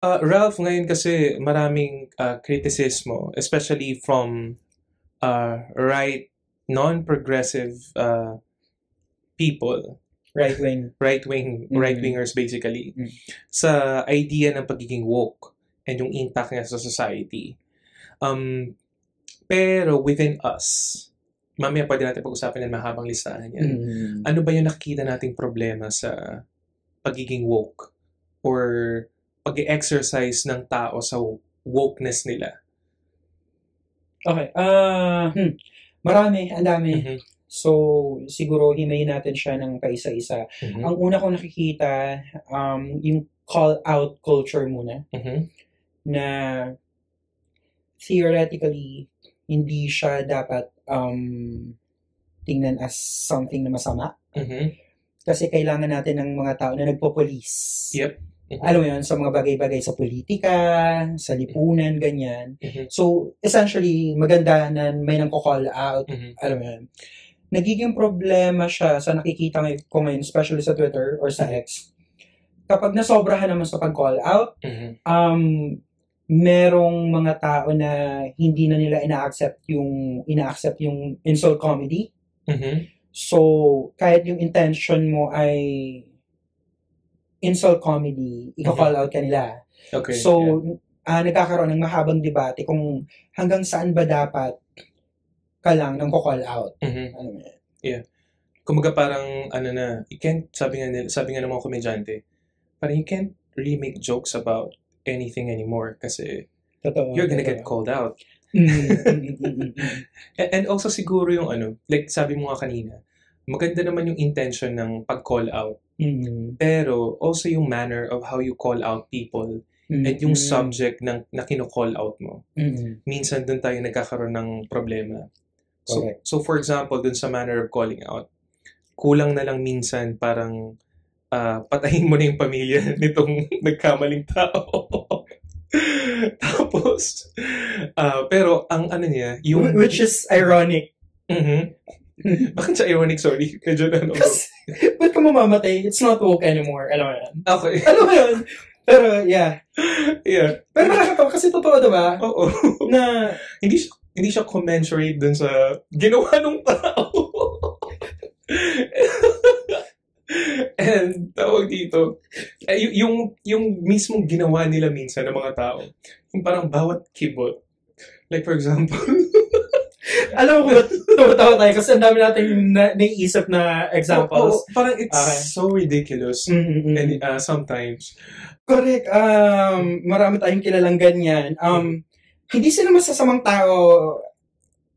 Ralph, ngayon kasi maraming kritisismo, especially from right, non-progressive people, Right-wing. right-wingers basically, sa idea ng pagiging woke and yung impact niya sa society. Pero within us, mamaya pwede natin pag-usapan ng mahabang listahan yan. Ano ba yung nakikita nating problema sa pagiging woke or pag-exercise ng tao sa wokeness nila? Okay. Marami, ang dami. So, siguro himayin natin siya ng kaisa-isa. Ang una kong nakikita, yung call-out culture muna. Na theoretically, hindi siya dapat tingnan as something na masama. Kasi kailangan natin ng mga tao na nagpo-police. Yep. Alam mo yun, sa mga bagay-bagay sa politika, sa lipunan, ganyan. So, essentially, maganda na may nang-call out. Alam mo yun. Nagiging problema siya sa nakikita ko ngayon, especially sa Twitter or sa X. Kapag nasobrahan naman sa pag-call out, merong mga tao na hindi na nila ina-accept yung insult comedy. So, kahit yung intention mo ay insult comedy, ika-call out ka nila. Okay. So, nagkakaroon ng mahabang debate kung hanggang saan ba dapat ka lang ng call out. Yeah. Kumaga parang, you can't, sabi nga ng mga komedyante, parang you can't really make jokes about anything anymore kasi you're gonna get called out. And also siguro yung like sabi mo nga kanina, maganda naman yung intention ng pag-call out. Pero also yung manner of how you call out people and yung subject na kino-call out mo. Minsan dun tayo nagkakaroon ng problema. So for example, dun sa manner of calling out, kulang na lang minsan parang patayin mo na yung pamilya nitong nagkamaling tao. Tapos, pero ang niya, yung... Which is ironic. Bakit siya ironic? Sorry. Medyo Kasi, ba't ka mamamatay? It's not woke anymore. Alam mo yan? Okay. Alam mo yun? Pero, yeah. Yeah. Pero nakakatawa kasi totoo, diba? Oo. Na, hindi siya commensurate dun sa ginawa ng tao. And tawag dito, yung mismong ginawa nila minsan ng mga tao, yung parang bawat kibot. Like for example, alam mo kung tumatawa tayo kasi ang dami natin naiisip na examples. Parang it's so ridiculous. And sometimes. Correct. Marami tayong kilalang ganyan. Hindi sila masasamang tao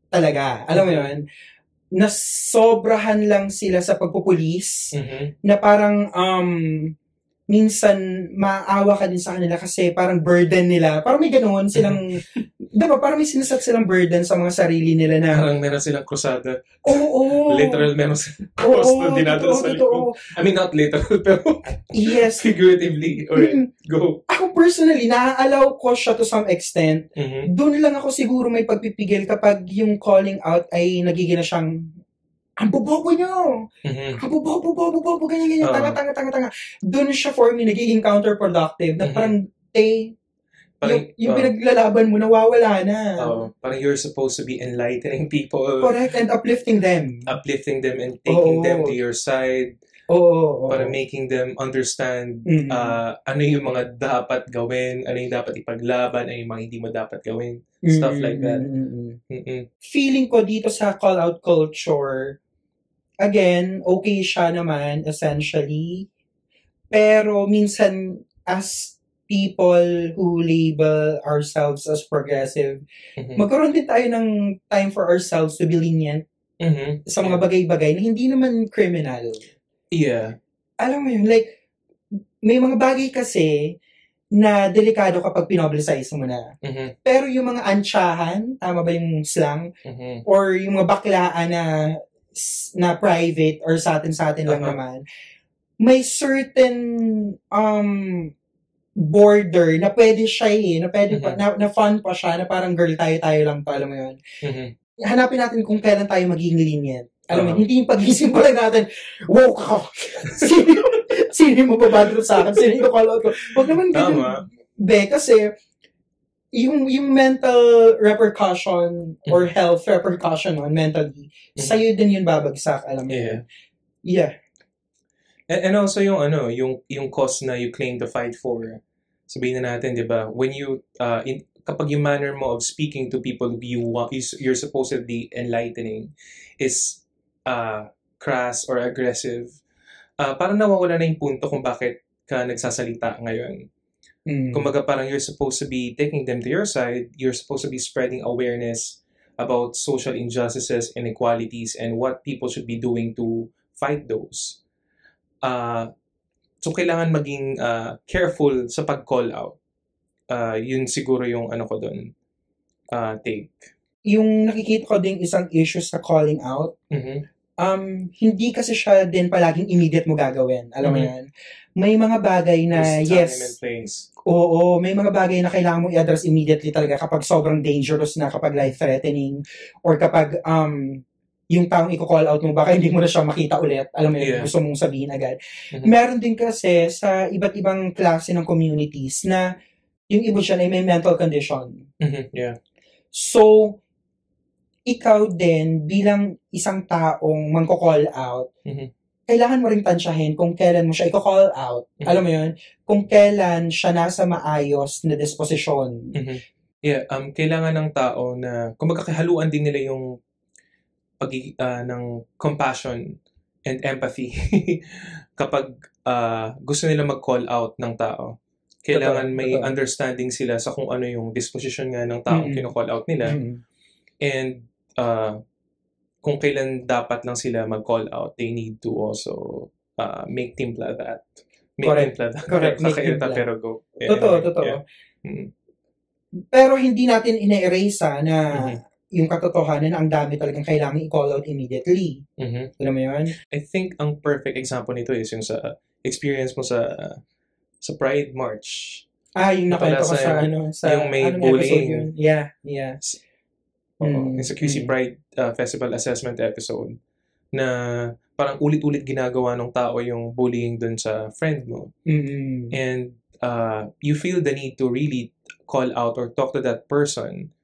talaga. Alam mo yun? Nasobrahan lang sila sa pagpupulis na parang minsan maawa ka din sa kanila kasi parang burden nila. Parang may ganoon silang, diba, parang may sinaset silang burden sa mga sarili nila na... Parang meron silang krusada. Oo. Literal meron silang cross na dinadala sa likod. I mean, not literal, pero yes. Figuratively. Alright, go. Ako personally, naa-allow ko siya to some extent. Doon lang ako siguro may pagpipigil kapag yung calling out ay nagiging na siyang ang bobobo nyo! Ang bobobo, ganyan, tanga. Doon siya for me, nagiging counterproductive, na parang, yung pinaglalaban mo, nawawala na. Parang you're supposed to be enlightening people. Correct, and uplifting them. Uplifting them and taking them to your side. Para making them understand ano yung mga dapat gawin, ano yung dapat ipaglaban, ano yung mga hindi mo dapat gawin. Stuff like that. Feeling ko dito sa call-out culture, again, okay siya naman, essentially. Pero minsan, as people who label ourselves as progressive, magkaroon din tayo ng time for ourselves to be lenient sa mga bagay-bagay na hindi naman criminal. Yeah. Alam mo yun, like, may mga bagay kasi na delikado kapag pinoblicize mo na. Pero yung mga ansyahan, tama ba yung slang? Or yung mga baklaan na private or sa atin lang naman, may certain border na pwede siya na pwede pa, na fun pa siya, na parang girl tayo lang pa, alam mo yun. Hanapin natin kung kailan tayo magiging lenient. Alam mo, hindi yung pag-isip lang natin, woke ako. Sino mo babadro sa akin? Sino yung call out ko? Huwag naman ganyan. Kasi yung mental repercussion or health repercussion on mentally, sa'yo din yun babagsak, alam mo yun. Yeah. And also yung cause na you claim to fight for. Sabihin na natin, 'di ba? When you kapag yung manner mo of speaking to people you're supposedly enlightening is crass or aggressive, parang nawawala na yung punto kung bakit ka nagsasalita ngayon. Kumbaga parang you're supposed to be taking them to your side, you're supposed to be spreading awareness about social injustices, inequalities, and what people should be doing to fight those. So kailangan maging careful sa pag-call out. Yun siguro yung ko doon take. Yung nakikita ko din isang issue sa calling out, hindi kasi siya din palaging immediate mo gagawin. Alam mo yan? May mga bagay na, oo, may mga bagay na kailangan mo i-address immediately talaga kapag sobrang dangerous na, kapag life-threatening, or kapag yung taong i-call out mo, baka hindi mo na siya makita ulit. Alam mo yun, gusto mong sabihin agad. Meron din kasi sa iba't ibang klase ng communities na yung iba siya ay may mental condition. So, ikaw din, bilang isang taong mangko-call out, kailangan mo rin tansyahin kung kailan mo siya i-call out. Alam mo yun? Kung kailan siya nasa maayos na disposisyon. Kailangan ng tao na, kumbaga kahaluan din nila yung ng compassion and empathy kapag gusto nila mag-call out ng tao. Kailangan may understanding sila sa kung ano yung disposition nga ng taong kino-call out nila. And kung kailan dapat lang sila mag-call out, they need to also make timpla that. Correct. Make timpla. Pero go. Totoo. Pero hindi natin ina-erase na yung katotohanan na ang dami talagang kailangan i-call out immediately. Alam mo yun? I think ang perfect example nito is yung sa experience mo sa Pride March. Yung nakwento ko sa yung may bullying. Yeah. Sa QC Pride Festival Assessment episode na parang ulit-ulit ginagawa ng tao yung bullying dun sa friend mo. And you feel the need to really call out or talk to that person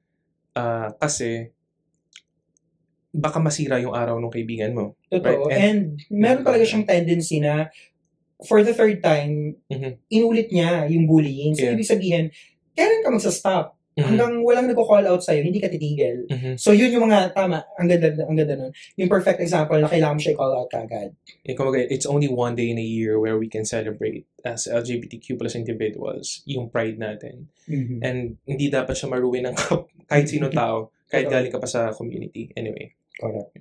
kasi baka masira yung araw ng kaibigan mo. Totoo. Right? And meron talaga siyang tendency na for the third time, inulit niya yung bullying. So, ibig sabihin, kailan ka magsa-stop? Hanggang walang nagko-call out sa'yo, hindi ka titigil. So, yun yung mga tama. Ang ganda nun. Yung perfect example na kailangan mo siya i-call out kagad. It's only one day in a year where we can celebrate as LGBTQ plus individuals yung pride natin. And hindi dapat siya maruin ng kahit sino tao, kahit galing ka pa sa community. Anyway. Correct.